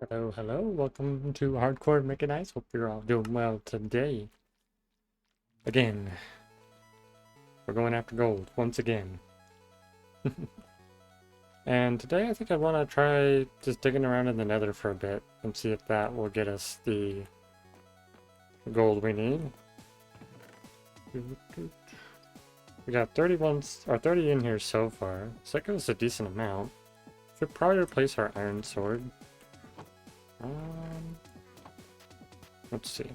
Hello, hello, welcome to Hardcore Mechanized. Hope you're all doing well today. Again, we're going after gold once again. And today I think I want to try just digging around in the nether for a bit and see if that will get us the gold we need. We got 31 or 30 in here so far, so that gives us a decent amount. Should probably replace our iron sword. Let's see.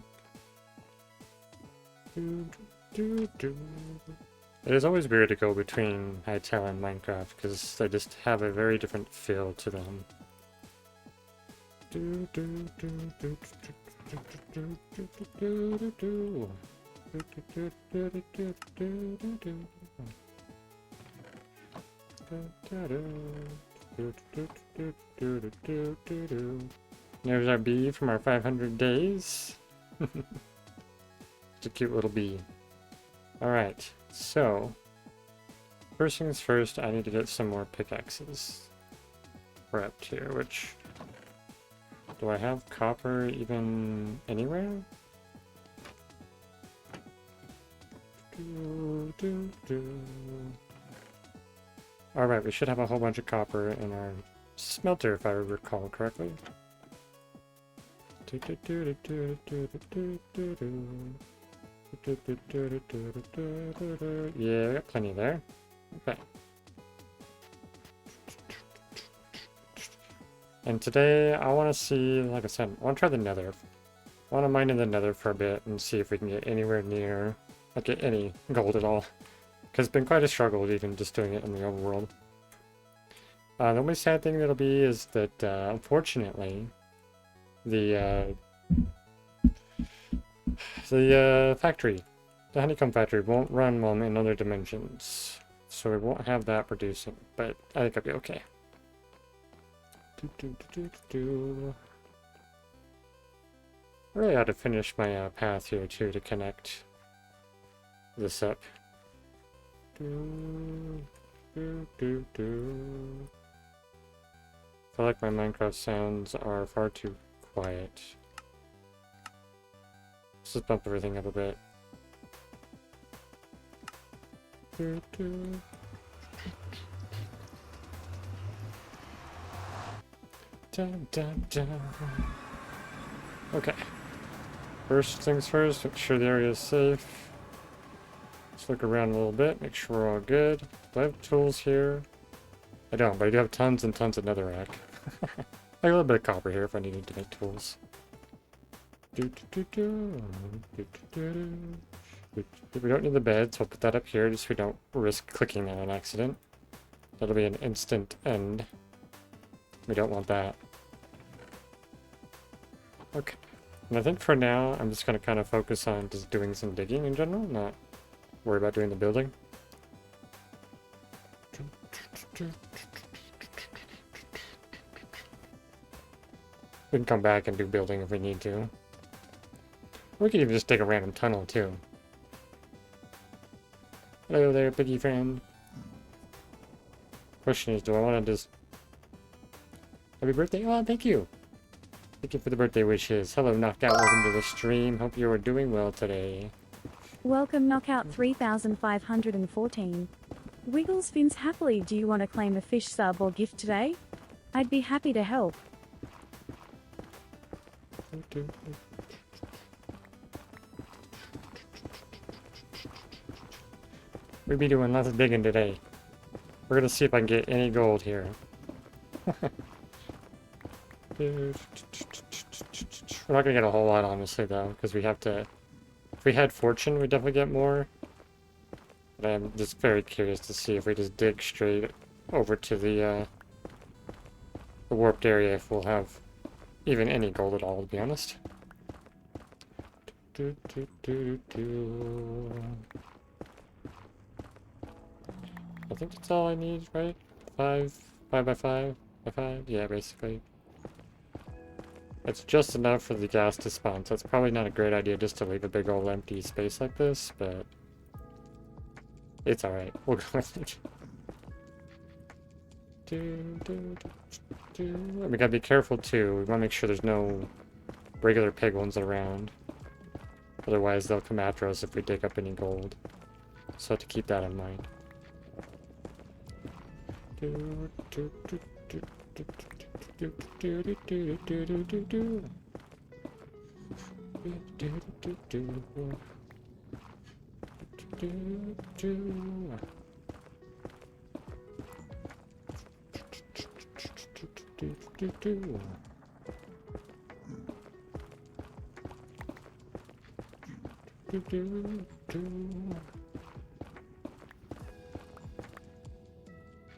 It is always weird to go between Hytale and Minecraft because they just have a very different feel to them. There's our bee from our 500 days. It's a cute little bee. Alright, so first things first, I need to get some more pickaxes prepped here, which do I have copper even anywhere? Alright, we should have a whole bunch of copper in our smelter if I recall correctly. Yeah, we got plenty there. Okay. And today I want to see, like I said, I want to try the nether. I want to mine in the nether for a bit and see if we can get anywhere near, like get any gold at all. Because it's been quite a struggle even just doing it in the overworld. The only sad thing that'll be is that, unfortunately, the factory, the honeycomb factory won't run while I'm in other dimensions. So we won't have that producing, but I think I'll be okay. I really ought to finish my path here too to connect this up. I feel like my Minecraft sounds are far too quiet. Let's just bump everything up a bit. Dun, dun, dun. Okay. First things first, make sure the area is safe. Let's look around a little bit, make sure we're all good. Do I have tools here? I don't, but I do have tons and tons of netherrack. Like a little bit of copper here if I needed to make tools. We don't need the bed, so I'll put that up here just so we don't risk clicking that on accident. That'll be an instant end. We don't want that. Okay. And I think for now, I'm just going to kind of focus on just doing some digging in general, not worry about doing the building. We can come back and do building if we need to. We could even just dig a random tunnel too. Hello there, piggy friend. Question is, do I want to just... Happy birthday? Oh, thank you! Thank you for the birthday wishes. Hello, Knockout. Welcome to the stream. Hope you are doing well today. Welcome, Knockout 3514. Wiggle spins happily. Do you want to claim a fish sub or gift today? I'd be happy to help. We'll be doing lots of digging today. We're gonna see if I can get any gold here. We're not gonna get a whole lot, honestly, though, because we have to... If we had fortune, we'd definitely get more. But I'm just very curious to see if we just dig straight over to the warped area, if we'll have even any gold at all, to be honest. I think that's all I need, right? 5 by 5 by 5? Yeah, basically. It's just enough for the gas to spawn, so it's probably not a great idea just to leave a big old empty space like this, but it's alright. We'll go with it. And we gotta be careful too. We wanna make sure there's no regular pig ones around. Otherwise they'll come after us if we dig up any gold. So to keep that in mind.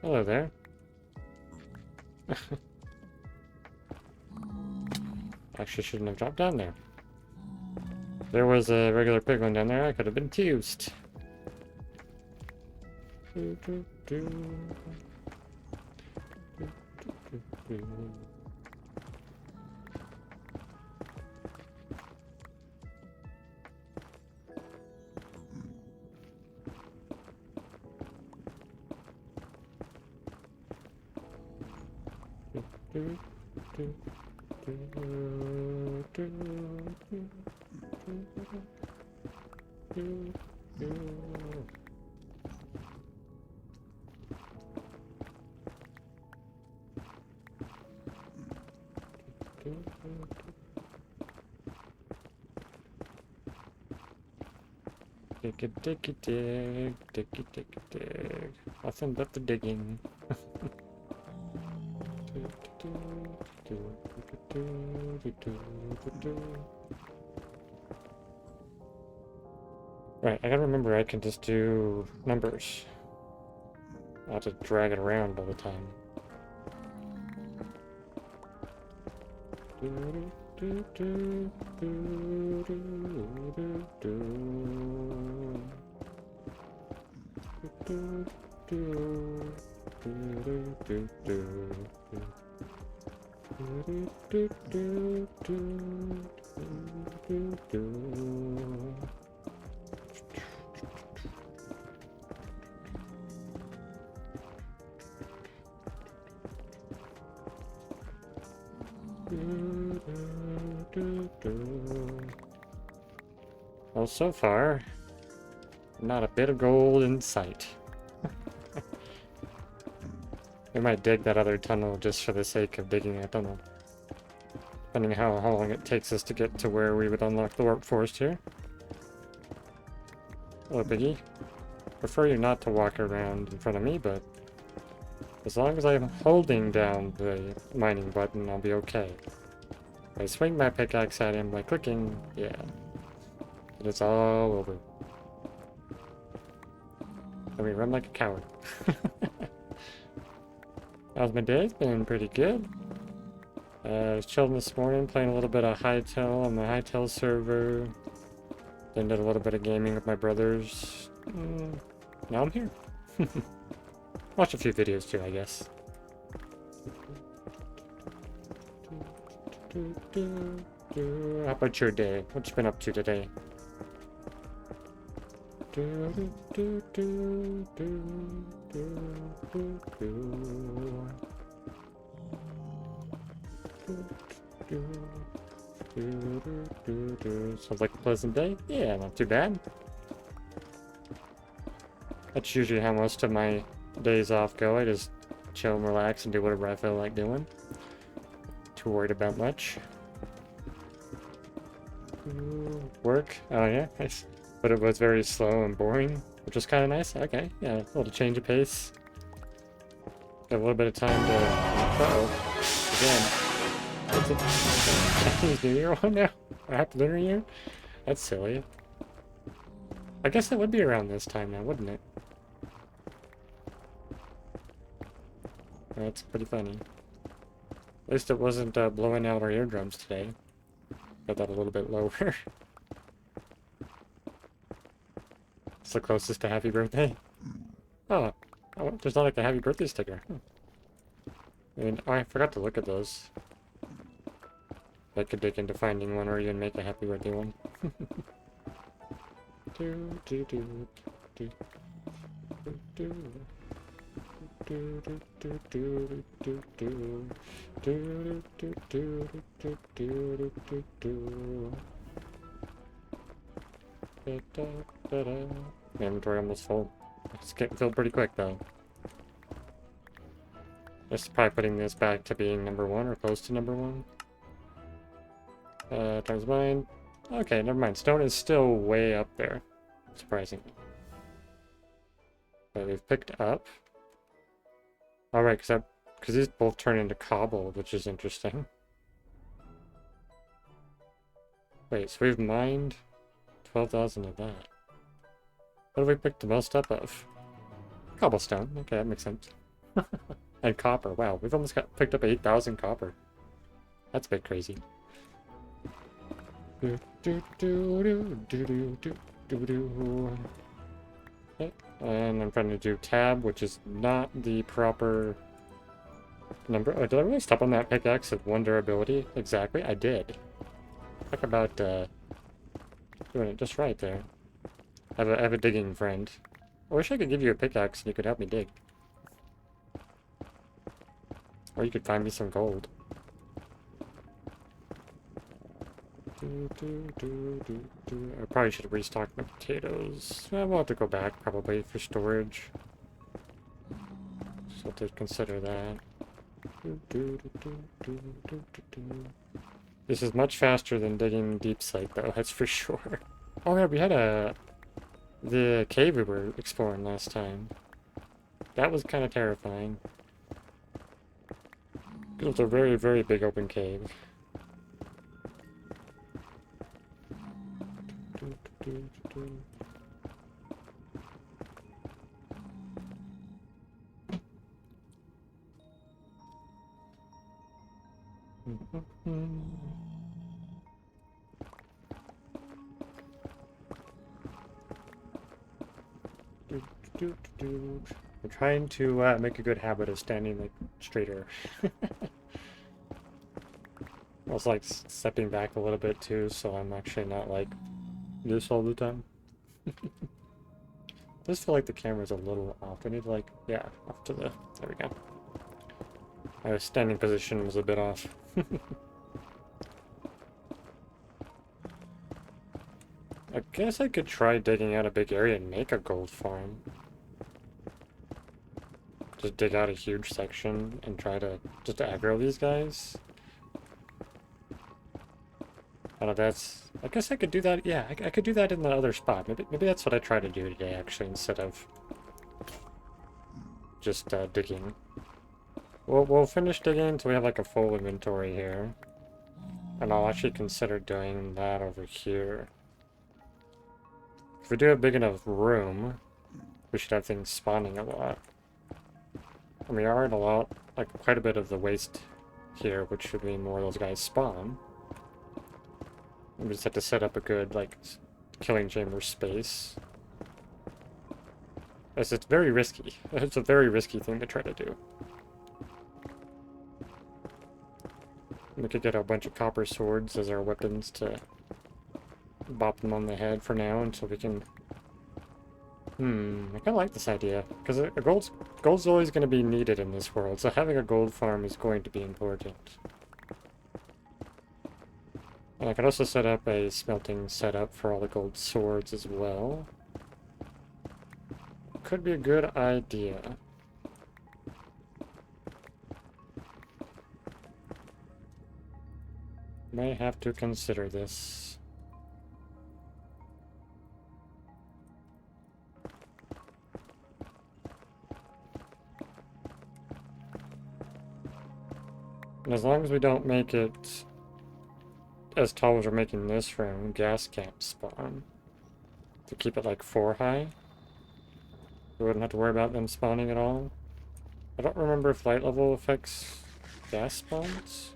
Hello there. Actually shouldn't have dropped down there. There was a regular pig one down there, I could have been accused. Dig. Nothing but the digging. Right, I gotta remember I can just do numbers. I have to drag it around all the time. Well, so far, not a bit of gold in sight. We might dig that other tunnel just for the sake of digging a tunnel. Depending on how long it takes us to get to where we would unlock the warp forest here. Hello, Piggy. Prefer you not to walk around in front of me, but as long as I'm holding down the mining button, I'll be okay. If I swing my pickaxe at him by clicking, yeah. It's all over. And we run like a coward. How's my day? It's been pretty good. I was chilling this morning, playing a little bit of Hytale on the Hytale server. Then did a little bit of gaming with my brothers. Now I'm here. Watched a few videos too, I guess. How about your day? What you been up to today? Sounds like a pleasant day? Yeah, not too bad. That's usually how most of my days off go. I just chill and relax and do whatever I feel like doing. Too worried about much. Work? Oh yeah, nice. But it was very slow and boring, which was kind of nice. Okay, yeah, a little change of pace. Got a little bit of time to... Uh-oh. Again. What's it? Chinese New Year one now? Or Happy Lunar Year? That's silly. I guess it would be around this time now, wouldn't it? That's pretty funny. At least it wasn't blowing out our eardrums today. Got that a little bit lower. It's the closest to happy birthday. Oh, there's not like a happy birthday sticker. I mean, oh, I forgot to look at those. I could dig into finding one or even make a happy birthday one. do, do, do, do, do, do, do, do, do, do, do, do, do, do, do, do, do, do. Da, da, da, da. My inventory almost full. It's getting filled pretty quick though. Just probably putting this back to being number 1 or close to number 1. Times mine. Okay, never mind. Stone is still way up there. Surprisingly. But we've picked up. Alright, because these both turn into cobble, which is interesting. Wait, so we've mined 12,000 of that. What have we picked the most up of? Cobblestone. Okay, that makes sense. And copper. Wow, we've almost picked up 8,000 copper. That's a bit crazy. Do, do, do, do, do, do, do, do. Okay. And I'm trying to do tab, which is not the proper number. Oh, did I really step on that pickaxe of 1 durability? Exactly, I did. Talk about doing it just right there. I have a digging friend. I wish I could give you a pickaxe and you could help me dig. Or you could find me some gold. I probably should have restocked my potatoes. I will have to go back probably for storage. So to consider that. This is much faster than digging deep slate though, that's for sure. Oh yeah, we had the cave we were exploring last time. That was kind of terrifying. It was a very, very big open cave. I'm trying to make a good habit of standing like straighter. I was like stepping back a little bit too, so I'm actually not like this all the time. I just feel like the camera's a little off. I need to like, yeah, off to the, there we go. My standing position was a bit off. I guess I could try digging out a big area and make a gold farm. Just dig out a huge section and try to just aggro these guys. I don't know, that's... I guess I could do that, yeah, I could do that in the other spot. Maybe that's what I try to do today, actually, instead of just digging. We'll finish digging until we have like a full inventory here. And I'll actually consider doing that over here. If we do have big enough room, we should have things spawning a lot. And we are in a lot, like quite a bit of the waste here, which should mean more of those guys spawn. We just have to set up a good, like, killing chamber space. As it's very risky. It's a very risky thing to try to do. We could get a bunch of copper swords as our weapons to bop them on the head for now until we can... I kind of like this idea, because gold's always going to be needed in this world, so having a gold farm is going to be important. And I could also set up a smelting setup for all the gold swords as well. Could be a good idea. May have to consider this. And as long as we don't make it as tall as we're making this room, gas can't spawn. To keep it like 4 high. We wouldn't have to worry about them spawning at all. I don't remember if light level affects gas spawns.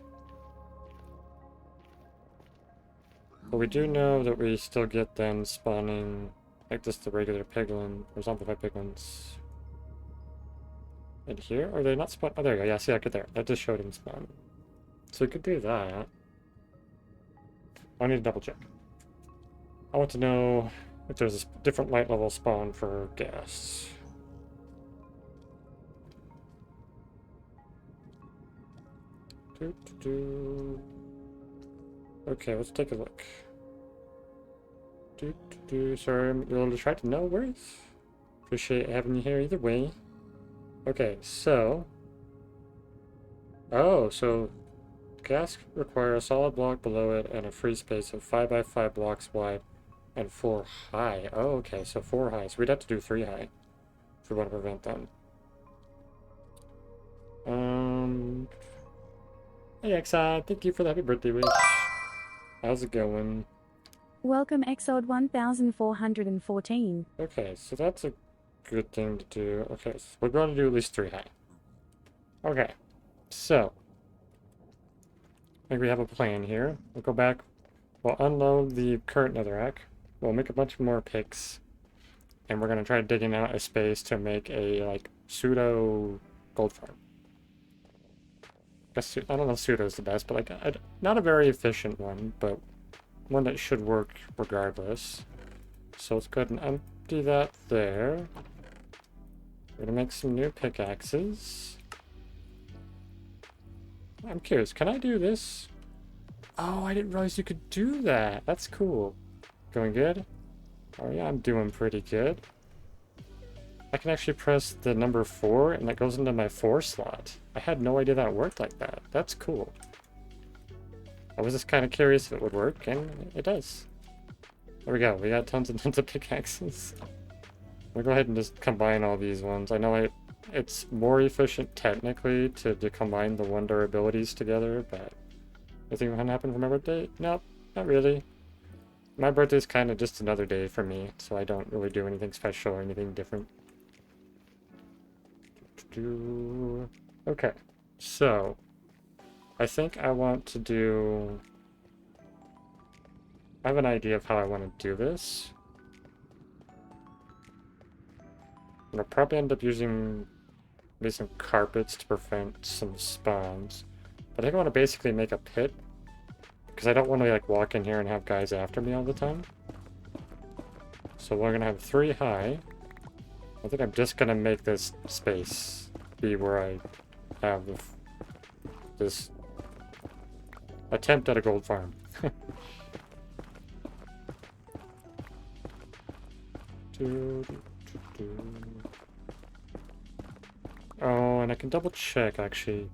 But we do know that we still get them spawning like just the regular piglin, or zombified piglins. And here? Are they not spawn? Oh, there you go. Yeah, see, I could there. That just showed them spawn. So we could do that. I need to double check. I want to know if there's a different light level spawn for gas. Okay, let's take a look. Sorry, I'm a little distracted. No worries. Appreciate having you here either way. Okay, so... Oh, so... Gas requires a solid block below it and a free space of 5 by 5 blocks wide and 4 high. Oh, okay, so 4 high. So we'd have to do 3 high if we want to prevent them. Hey, Exide, thank you for the happy birthday wish. How's it going? Welcome Exod 1414. Okay, so that's a good thing to do. Okay, so we're going to do at least 3 high. Okay, so I think we have a plan here. We'll go back, we'll unload the current netherrack, we'll make a bunch more picks, and we're going to try digging out a space to make a, like, pseudo gold farm. I don't know if pseudo is the best, but like, not a very efficient one, but one that should work regardless. So let's go ahead and empty that there. We're gonna make some new pickaxes. I'm curious, can I do this? Oh, I didn't realize you could do that. That's cool. Going good? Oh yeah, I'm doing pretty good. I can actually press the number 4 and that goes into my 4 slot. I had no idea that worked like that. That's cool. I was just kind of curious if it would work, and it does. There we go. We got tons and tons of pickaxes. We'll go ahead and just combine all these ones. I know it's more efficient technically to combine the wonder abilities together, but anything gonna happen for my birthday? Nope, not really. My birthday's kind of just another day for me, so I don't really do anything special or anything different. Okay, so I think I want to do... I have an idea of how I want to do this. I'll probably end up using maybe some carpets to prevent some spawns. But I think I want to basically make a pit, because I don't want to like walk in here and have guys after me all the time. So we're going to have 3 high. I think I'm just going to make this space be where I have this attempt at a gold farm. Oh, and I can double check actually.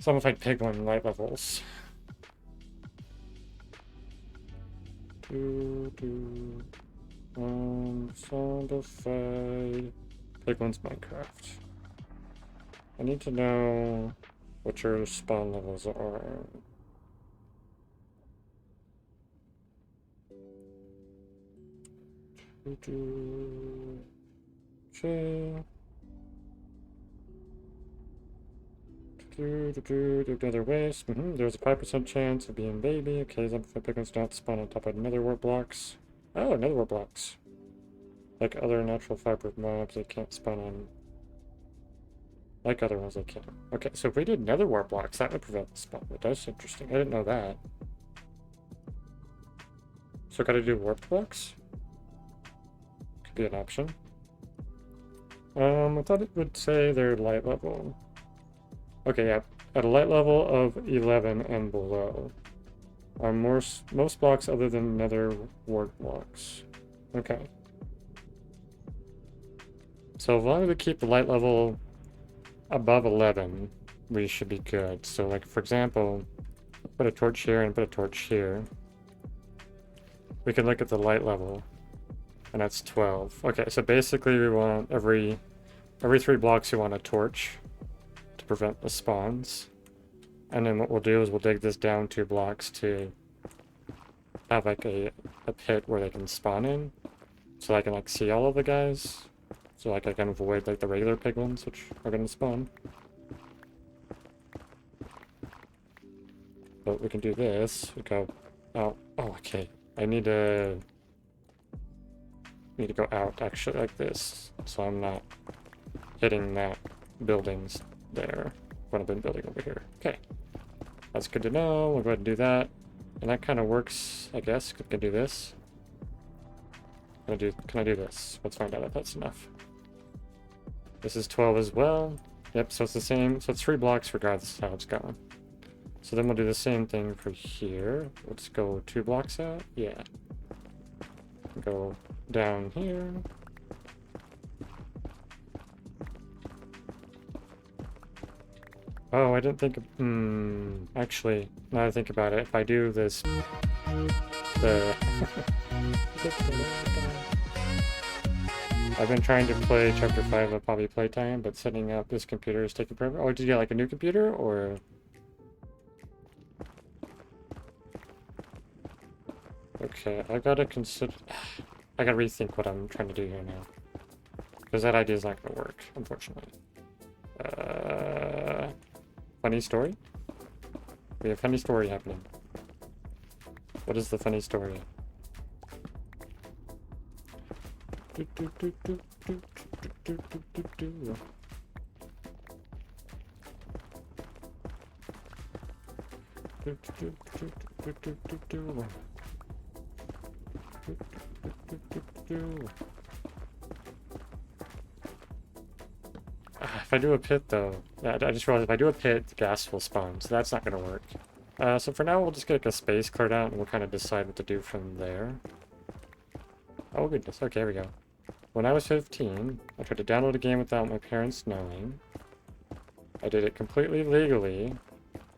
Zombified piglin light levels. Zombified piglins Minecraft. I need to know what your spawn levels are. Okay. Other ways. There's a 5% chance of being baby. Okay, zombified piglins don't spawn on top of nether wart blocks. Oh, nether wart blocks. Like other natural fiber mobs, they can't spawn on. Like other ones, they can. Okay, so if we did nether wart blocks, that would prevent the spawn. But that's interesting. I didn't know that. So gotta do warp blocks? Could be an option. I thought it would say their light level. Okay, yeah. At a light level of 11 and below. Most blocks other than nether wart blocks. Okay. So as long as we keep the light level above 11, we should be good. So like, for example, put a torch here and put a torch here. We can look at the light level, and that's 12. Okay, so basically we want every 3 blocks you want a torch to prevent the spawns. And then what we'll do is we'll dig this down 2 blocks to have like a pit where they can spawn in. So I can like see all of the guys. So like I can avoid like the regular piglins which are gonna spawn. But we can do this. We go out. Oh, okay. I need to go out actually like this, so I'm not hitting that buildings there when I've been building over here. Okay, that's good to know. We'll go ahead and do that. And that kind of works, I guess. Can do this. Can I do this? Let's find out if that's enough. This is 12 as well. Yep, so it's the same. So it's 3 blocks regardless of how it's going. So then we'll do the same thing for here. Let's go 2 blocks out. Yeah. Go down here. Oh, I didn't think of... actually, now that I think about it, if I do this... The... I've been trying to play Chapter 5 of Poppy Playtime, but setting up this computer is taking forever. Oh, did you get like a new computer, or...? Okay, I gotta consider... I gotta rethink what I'm trying to do here now. Because that idea is not gonna work, unfortunately. Funny story? We have funny story happening. What is the funny story? If I do a pit, though, I just realized if I do a pit, the gas will spawn, so that's not going to work. So for now, we'll just get like a space cleared out, and we'll kind of decide what to do from there. Oh goodness, okay, here we go. When I was 15, I tried to download a game without my parents knowing. I did it completely legally.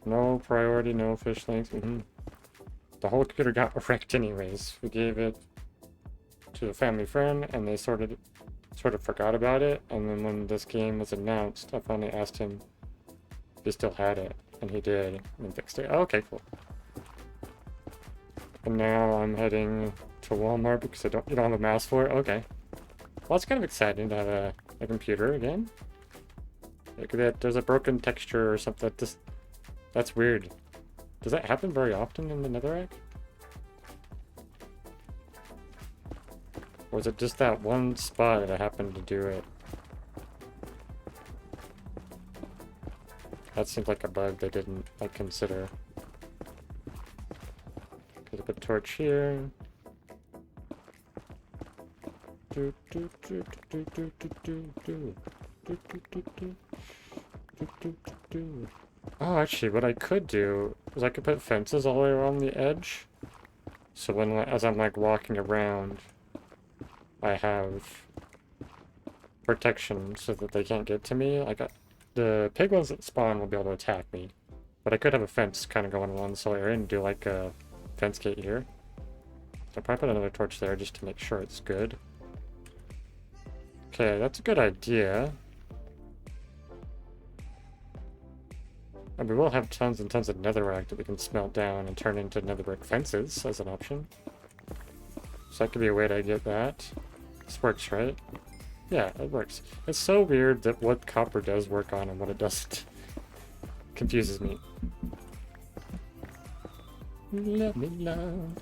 No priority, no fish links. The whole computer got wrecked anyways. We gave it to a family friend, and they sort of forgot about it. And then when this game was announced, I finally asked him if he still had it, and he did, and fixed it. Oh, okay, cool. And now I'm heading to Walmart because you don't have a mouse for it. Okay. Well, it's kind of exciting to have a computer again. Look at that. There's a broken texture or something. That's weird. Does that happen very often in the Netherrack? Or was it just that one spot that I happened to do it? That seems like a bug they didn't consider. Put a torch here. Oh, actually, what I could do is I could put fences all the way around the edge. So when, as I'm walking around, I have protection so that they can't get to me. The pig ones that spawn will be able to attack me. But I could have a fence kind of going along this whole area and do like a fence gate here. So I'll probably put another torch there just to make sure it's good. Okay, that's a good idea. And we will have tons and tons of netherrack that we can smelt down and turn into netherbrick fences as an option. So that could be a way to get that. This works, right? Yeah, it works. It's so weird that what copper does work on and what it doesn't. Confuses me. Let me love.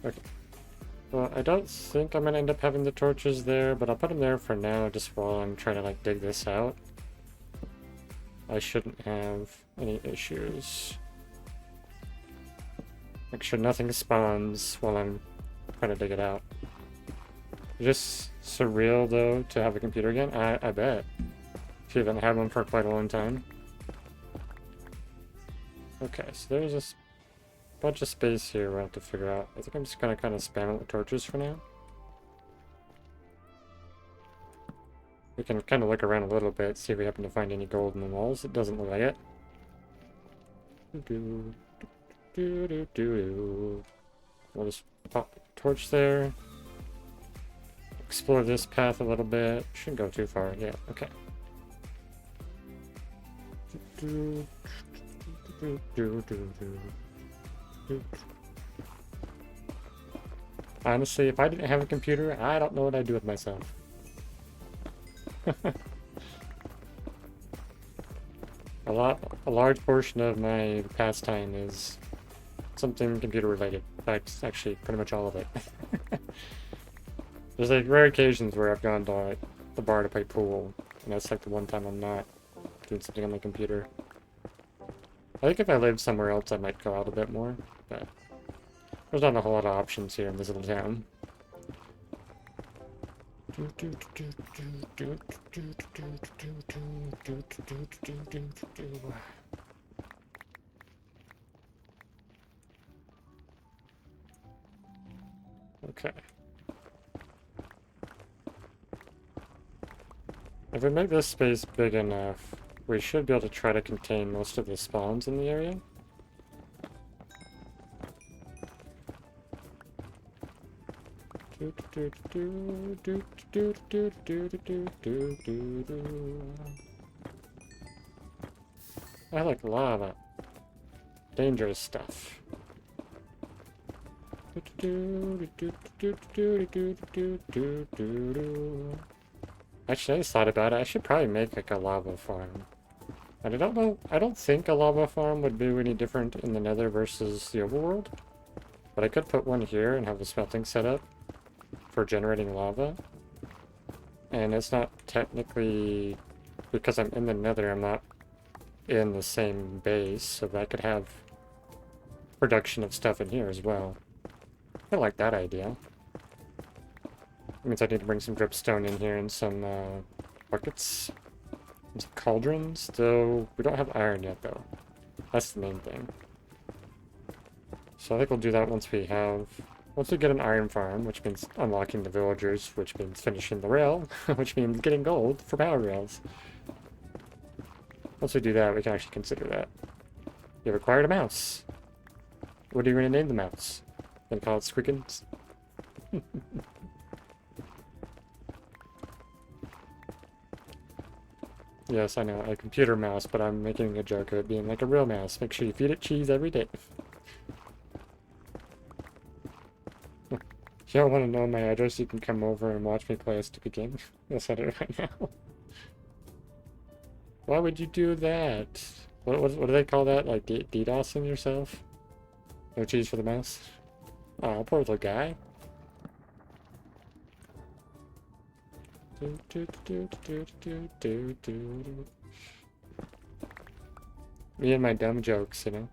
Okay. Well, I don't think I'm gonna end up having the torches there, but I'll put them there for now, just while I'm trying to dig this out. I shouldn't have any issues. Make sure nothing spawns while I'm trying to dig it out. Just surreal, though, to have a computer again. I bet. If you haven't had one for quite a long time. Okay, so there's a bunch of space here we'll have to figure out. I think I'm just gonna kind of spam it with torches for now. We can kind of look around a little bit, see if we happen to find any gold in the walls. It doesn't look like it. We'll just pop a torch there. Explore this path a little bit. Shouldn't go too far. Yeah, okay. Honestly, if I didn't have a computer, I don't know what I'd do with myself. A large portion of my pastime is something computer related. In fact, it's actually pretty much all of it. There's like rare occasions where I've gone to like, the bar to play pool, and that's like the one time I'm not doing something on my computer. I think if I lived somewhere else, I might go out a bit more, but there's not a whole lot of options here in this little town. Okay. If we make this space big enough, we should be able to try to contain most of the spawns in the area. I like lava. Dangerous stuff. Actually, I just thought about it. I should probably make like a lava farm. And I don't know. I don't think a lava farm would be any different in the Nether versus the overworld. But I could put one here and have the smelting set up for generating lava. And it's not technically, because I'm in the Nether, I'm not in the same base, so I could have production of stuff in here as well. I like that idea. It means I need to bring some dripstone in here and some buckets and some cauldrons, though we don't have iron yet, though. That's the main thing. So I think we'll do that once we get an iron farm, which means unlocking the villagers, which means finishing the rail, which means getting gold for power rails. Once we do that, we can actually consider that. You've acquired a mouse. What are you going to name the mouse? Gonna call it Squiggins? Yes, I know, a computer mouse, but I'm making a joke of it being like a real mouse. Make sure you feed it cheese every day. If you don't want to know my address, you can come over and watch me play a stupid game. I'll set it right now. Why would you do that? What do they call that? Like DDoSing yourself? No cheese for the mouse? Oh, poor little guy. Me and my dumb jokes, you know?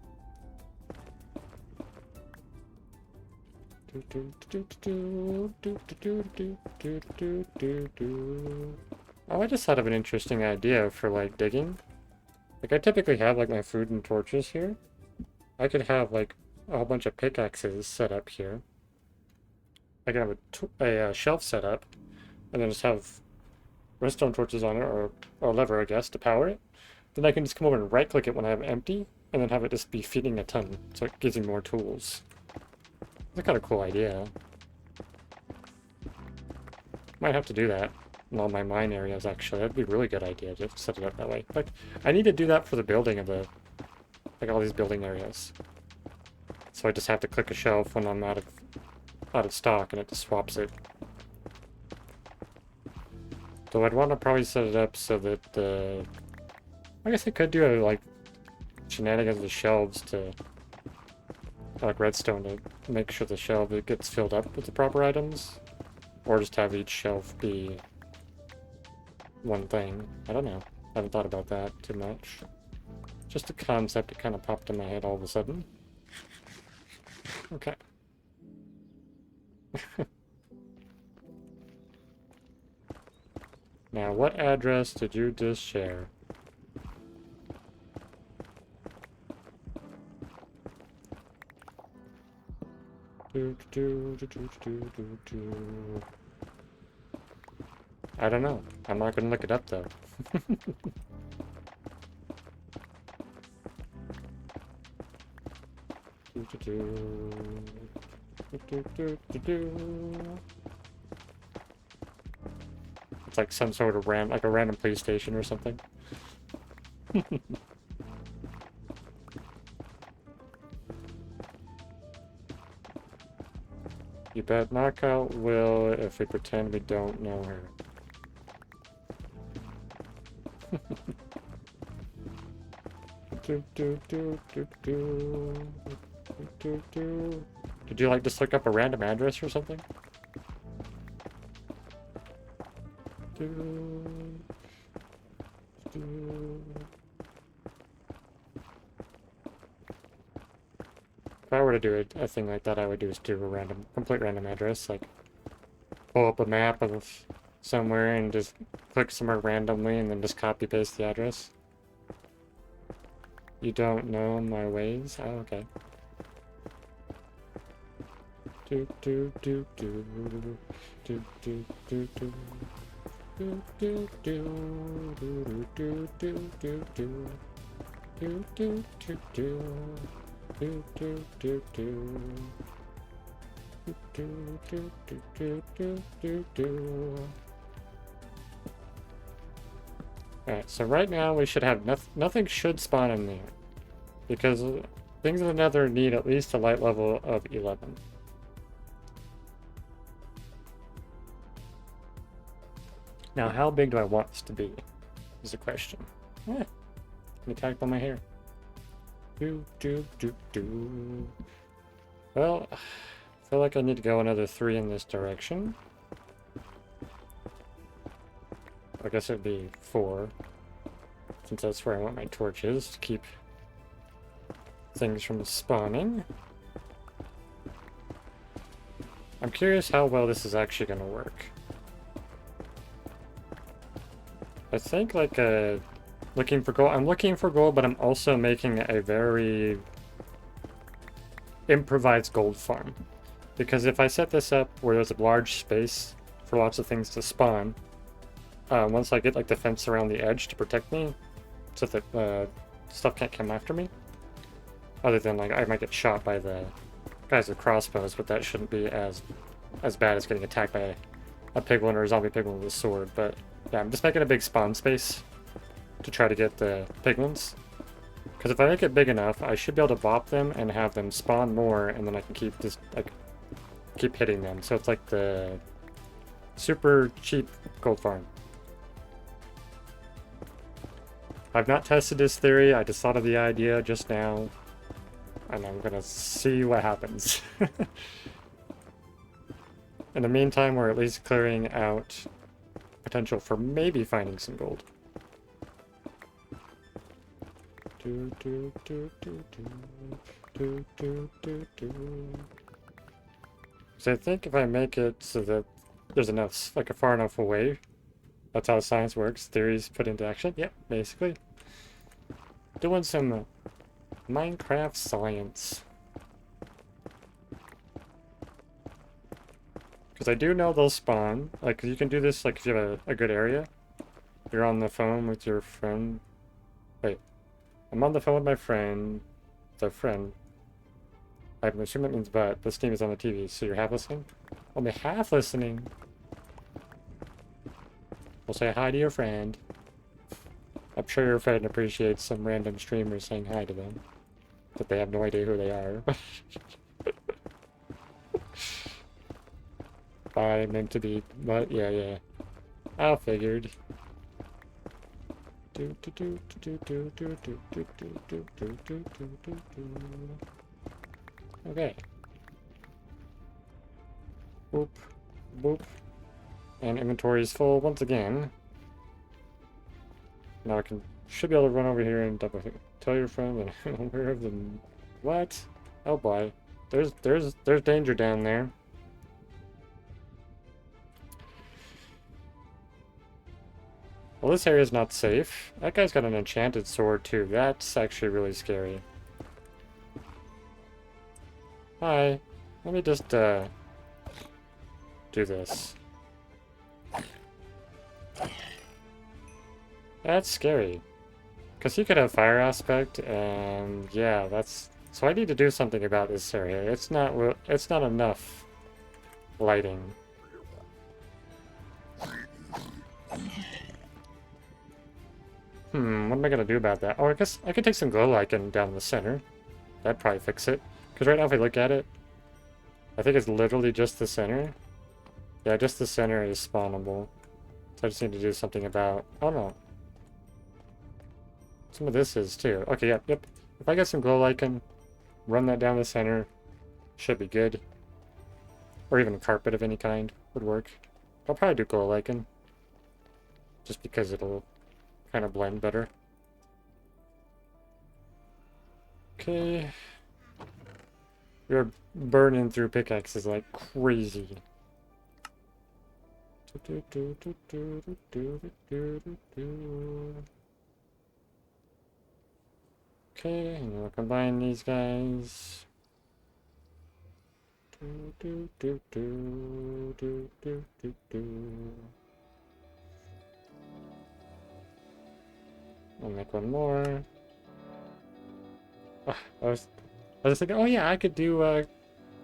Oh, I just thought of an interesting idea for, like, digging. Like, I typically have, like, my food and torches here. I could have, like, a whole bunch of pickaxes set up here. I could have a shelf set up, and then just have redstone torches on it, or a lever, I guess, to power it. Then I can just come over and right-click it when I have it empty, and then have it just be feeding a ton, so it gives me more tools. It's a kind of cool idea. Might have to do that in all my mine areas, actually. That'd be a really good idea to set it up that way. But I need to do that for the building of the... like, all these building areas. So I just have to click a shelf when I'm out of stock, and it just swaps it. Though I'd want to probably set it up so that I guess I could do like shenanigans with shelves to like redstone to make sure the shelf gets filled up with the proper items, or just have each shelf be one thing. I don't know. I haven't thought about that too much. Just a concept that kind of popped in my head all of a sudden. Okay. Now, what address did you just share? I don't know. I'm not going to look it up, though. It's like some sort of like a random police station or something. You bet knock out Will if we pretend we don't know her. Did you like just look up a random address or something? If I were to do a thing like that, I would do is do a random, complete random address, like pull up a map of somewhere and just click somewhere randomly and then just copy paste the address. You don't know my ways? Oh, okay. Do do do do do do do do do do do do do do do do do do do do. Do do do do do do do do do do. Alright, so right now we should have nothing should spawn in there because things in the Nether need at least a light level of 11. Now, how big do I want this to be? Is the question. Yeah, I'm attacked by my hair. Do do do do. Well, I feel like I need to go another 3 in this direction. I guess it'd be 4, since that's where I want my torches to keep things from spawning. I'm curious how well this is actually going to work. I think like looking for gold. I'm looking for gold, but I'm also making a very improvised gold farm. Because if I set this up where there's a large space for lots of things to spawn, once I get like the fence around the edge to protect me, so that stuff can't come after me. Other than like I might get shot by the guys with crossbows, but that shouldn't be as bad as getting attacked by a piglin or a zombie piglin with a sword. But yeah, I'm just making a big spawn space to try to get the piglins. Because if I make it big enough, I should be able to bop them and have them spawn more, and then I can keep just like keep hitting them. So it's like the super cheap gold farm. I've not tested this theory. I just thought of the idea just now, and I'm gonna see what happens. In the meantime, we're at least clearing out potential for maybe finding some gold. Do do do do do do do do. So I think if I make it so that there's enough, like a far enough away, that's how science works. Theories put into action. Yep, basically. Doing some Minecraft science. Because I do know they'll spawn. Like, you can do this, like, if you have a good area. You're on the phone with your friend. Wait. I'm on the phone with my friend. The friend. I'm assuming that means but. The Steam is on the TV, so you're half listening? Only half listening. We'll say hi to your friend. I'm sure your friend appreciates some random streamers saying hi to them. But they have no idea who they are. I meant to be, but yeah. I figured. Okay. Boop. Boop. And inventory is full once again. Now I should be able to run over here and double tell your friend that I'm aware of them. What? Oh boy. There's danger down there. Well, this area is not safe. That guy's got an enchanted sword too. That's actually really scary. Hi. Let me just do this. That's scary. Because he could have fire aspect, and yeah, that's... So I need to do something about this area. It's not enough lighting. What am I gonna do about that? Oh, I guess I could take some glow lichen down the center. That'd probably fix it. Because right now if I look at it, I think it's literally just the center. Yeah, just the center is spawnable. So I just need to do something about... Oh no. Some of this is too. Okay, yep. If I get some glow lichen, run that down the center, should be good. Or even a carpet of any kind would work. I'll probably do glow lichen. just because it'll kind of blend better. Okay. We're burning through pickaxes like crazy. Okay, and we'll combine these guys. I'll make one more. I was thinking, oh yeah, I could do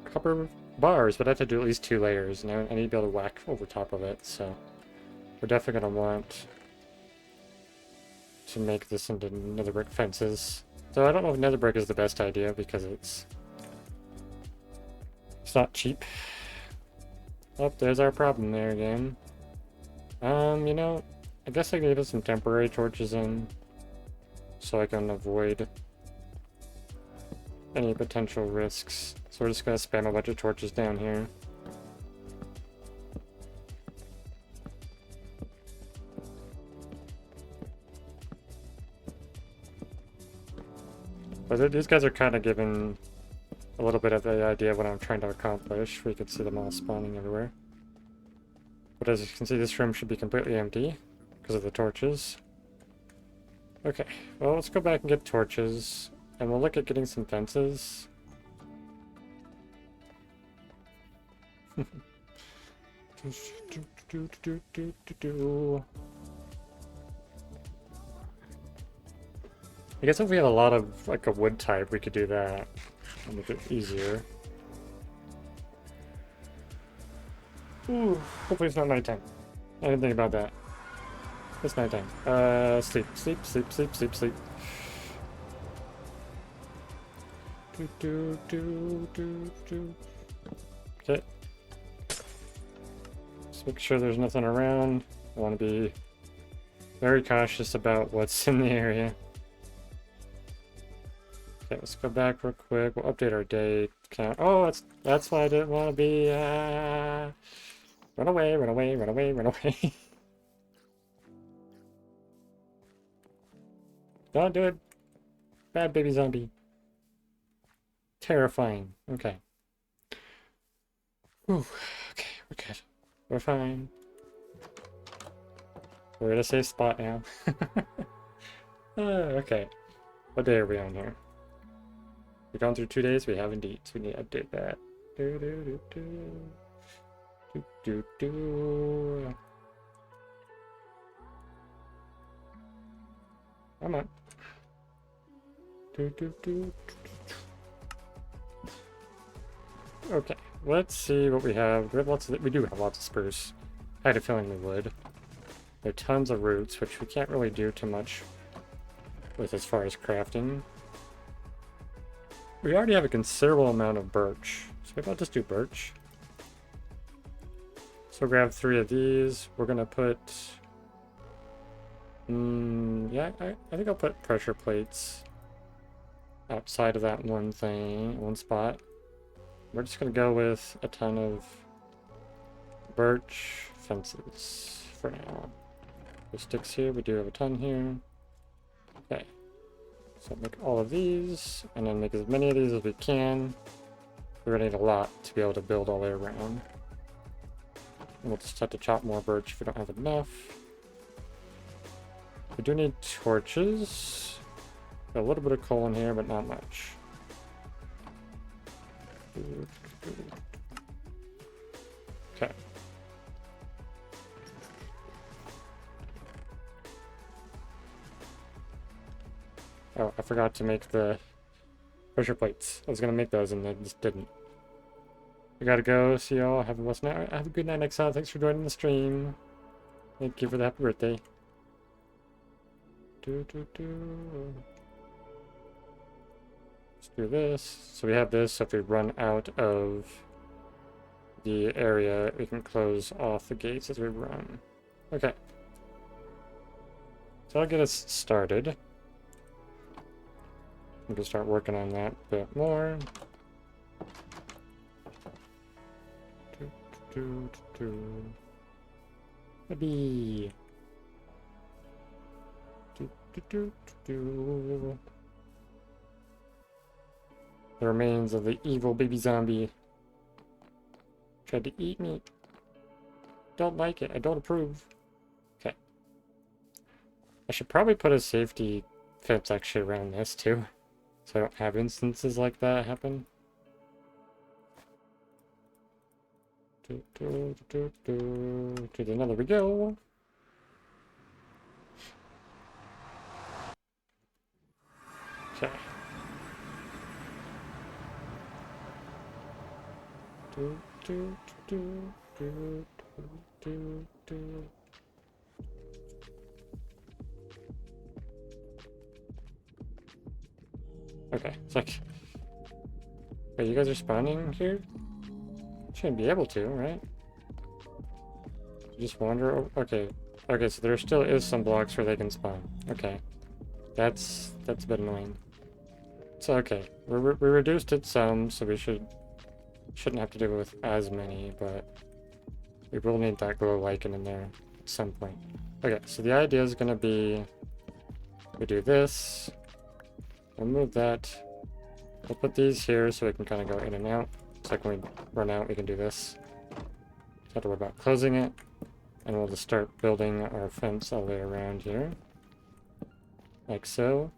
copper bars, but I have to do at least 2 layers, and I need to be able to whack over top of it, so we're definitely gonna want to make this into nether brick fences. So I don't know if nether brick is the best idea because it's not cheap. Oh, there's our problem there again. You know, I guess I can put some temporary torches in so I can avoid any potential risks. So we're just gonna spam a bunch of torches down here. But these guys are kind of giving a little bit of the idea of what I'm trying to accomplish. We could see them all spawning everywhere. But as you can see, this room should be completely empty because of the torches. Okay, well, let's go back and get torches, and we'll look at getting some fences. I guess if we have a lot of, like, a wood type, we could do that. And make it easier. Ooh, hopefully it's not nighttime. I didn't think about that. It's nighttime. Sleep, sleep, sleep, sleep, sleep, sleep. Okay. Just make sure there's nothing around. I want to be very cautious about what's in the area. Okay, let's go back real quick. We'll update our day count. Oh, that's why I didn't want to be. Run away, run away, run away, run away. Don't do it. Bad baby zombie. Terrifying. Okay. Whew. Okay, we're good. We're fine. We're at a safe spot now. Okay. What day are we on here? We've gone through 2 days? We have indeed. So we need to update that. Do, do, do, do. Do, do, do. Come on. Do, do, do. Okay, let's see what we have. We do have lots of spruce. I had a feeling we would. There are tons of roots, which we can't really do too much with as far as crafting. We already have a considerable amount of birch, so maybe I'll just do birch. So grab 3 of these. We're gonna put... yeah, I think I'll put pressure plates outside of that one spot. We're just gonna go with a ton of birch fences for now. The sticks here, we do have a ton here. Okay. So make all of these, and then make as many of these as we can. We're gonna need a lot to be able to build all the way around. And we'll just have to chop more birch if we don't have enough. We do need torches. Got a little bit of coal in here, but not much. Okay. Oh, I forgot to make the pressure plates. I was gonna make those and I just didn't. We gotta go. See y'all. Have a good night, Exile. Thanks for joining the stream. Thank you for the happy birthday. Let's do this. So we have this, so if we run out of the area, we can close off the gates as we run. Okay. So I'll get us started. We can start working on that a bit more. Maybe. The remains of the evil baby zombie tried to eat me. Don't like it. I don't approve. Okay. I should probably put a safety fence actually around this too, so I don't have instances like that happen. To the nether we go. Okay. Okay, it's like... Wait, you guys are spawning here? Shouldn't be able to, right? Just wander over... Okay. Okay, so there still is some blocks where they can spawn. Okay. That's a bit annoying. So, okay. We reduced it some, so we shouldn't have to deal with as many, but... We will need that glow lichen in there at some point. Okay, so the idea is going to be... We do this. We'll move that. We'll put these here so we can kind of go in and out. It's like when we run out, we can do this. Don't have to worry about closing it. And we'll just start building our fence all the way around here. Like so.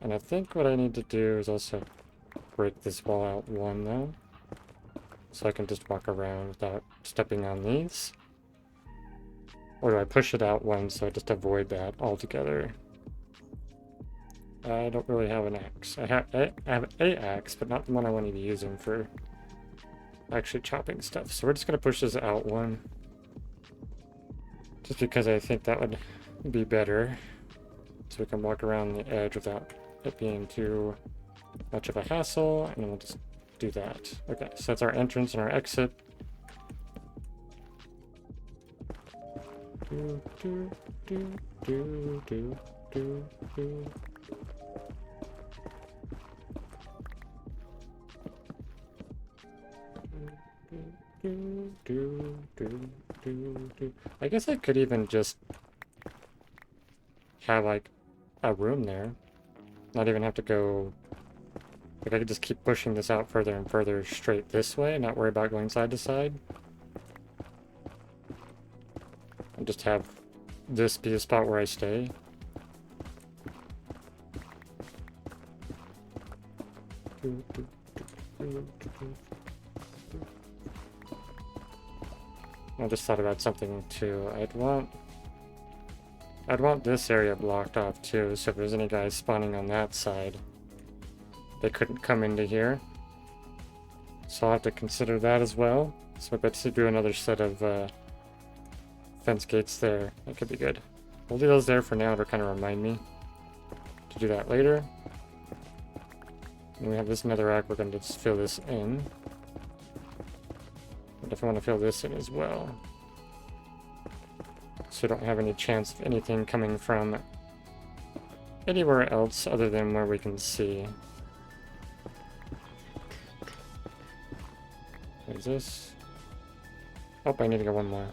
And I think what I need to do is also break this wall out one though. So I can just walk around without stepping on these. Or do I push it out one so I just avoid that altogether? I don't really have an axe. I have a axe, but not the one I want to be using for actually chopping stuff. So we're just going to push this out one. Just because I think that would be better. So we can walk around the edge without it being too much of a hassle. And then we'll just do that. Okay, so that's our entrance and our exit. I guess I could even just have like a room there. Not even have to go... Like I could just keep pushing this out further and further straight this way, not worry about going side to side. And just have this be a spot where I stay. I just thought about something too. I'd want this area blocked off too, so if there's any guys spawning on that side, they couldn't come into here. So I'll have to consider that as well. So I bet to do another set of fence gates there. That could be good. We'll do those there for now to kind of remind me to do that later. And we have this netherrack, we're going to just fill this in. But if I want to fill this in as well. So we don't have any chance of anything coming from anywhere else other than where we can see. What is this? Oh, I need to go one more.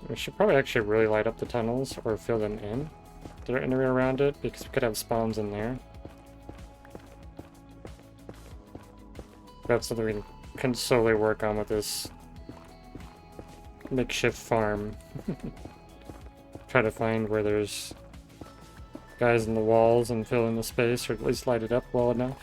We should probably actually really light up the tunnels or fill them in. They're in and around it because we could have spawns in there. That's something we can slowly work on with this makeshift farm. Try to find where there's guys in the walls and fill in the space, or at least light it up well enough.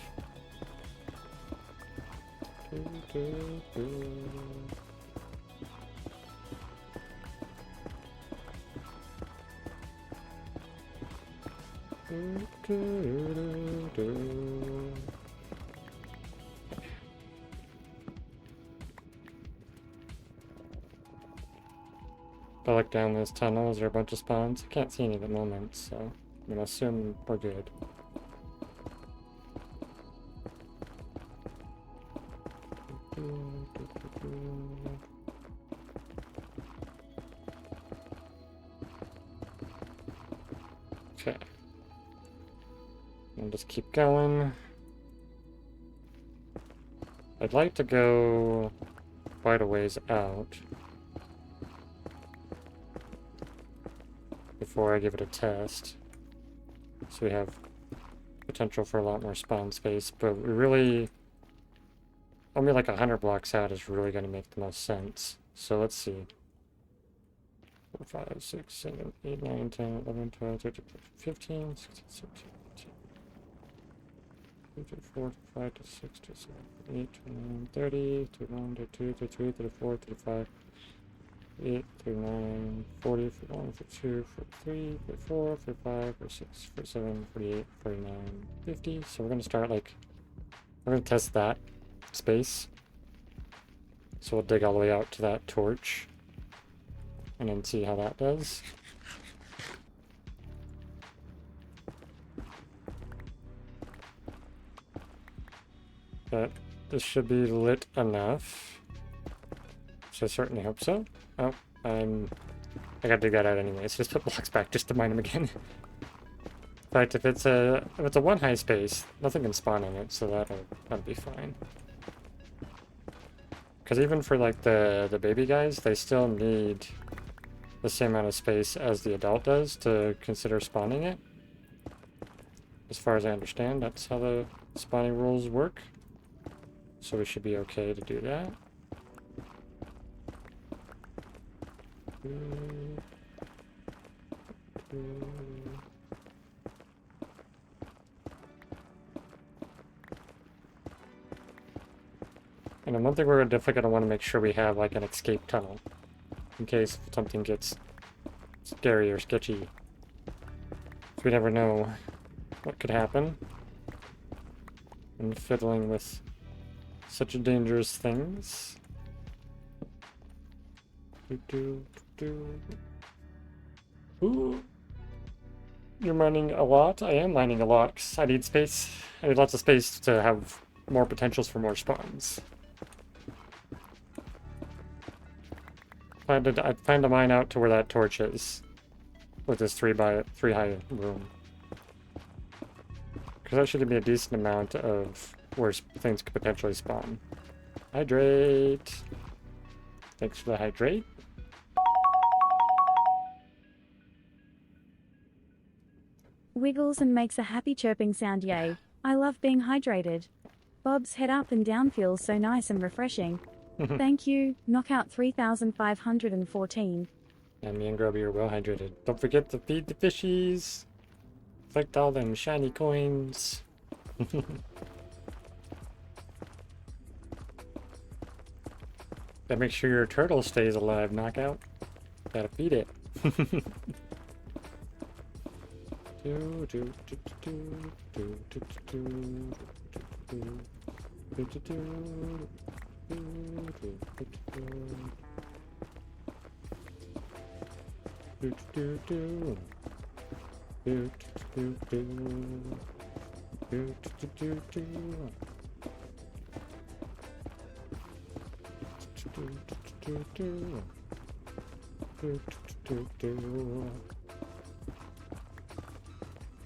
I look down this tunnel, is there a bunch of spawns? I can't see any at the moment, so I'm gonna assume we're good. Okay. I'll just keep going. I'd like to go quite a ways out before I give it a test. So we have potential for a lot more spawn space, but we really... only like 100 blocks out is really going to make the most sense. So let's see. 4, 5, 6, 7, 8, 9, 10, 11, 12, 13, 14, 15, 16, 17, 18, 24, 25, 26, 27, 28, 29, 30, 31, 32, 33, 34, 35, 38, 39, 40, 41, 42, 43, 44, 45, 46, 47, 48, 49, 50. So we're going to start like, we're going to test that space. So we'll dig all the way out to that torch and then see how that does. But this should be lit enough. So I certainly hope so. Oh, I gotta dig that out anyway, so just put blocks back just to mine them again. In fact, if it's a one high space, nothing can spawn in it, so that'll be fine. Because even for like the baby guys, they still need the same amount of space as the adult does to consider spawning it. As far as I understand, that's how the spawning rules work. So we should be okay to do that. And then one thing we're definitely going to want to make sure we have like an escape tunnel in case something gets scary or sketchy. So we never know what could happen when fiddling with such dangerous things. Ooh. You're mining a lot? I am mining a lot because I need space. I need lots of space to have more potentials for more spawns. I'd find a mine out to where that torch is with this 3 by 3 high room. Because that should be a decent amount of where things could potentially spawn. Hydrate! Thanks for the hydrate. Wiggles and makes a happy chirping sound, yay. I love being hydrated. Bob's head up and down feels so nice and refreshing. Thank you, Knockout 3514. And me and Grubby are well hydrated. Don't forget to feed the fishies. Collect all them shiny coins. That makes sure your turtle stays alive, Knockout. Gotta feed it.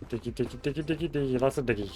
Diggy, diggy, diggy, diggy, diggy, lots of diggy.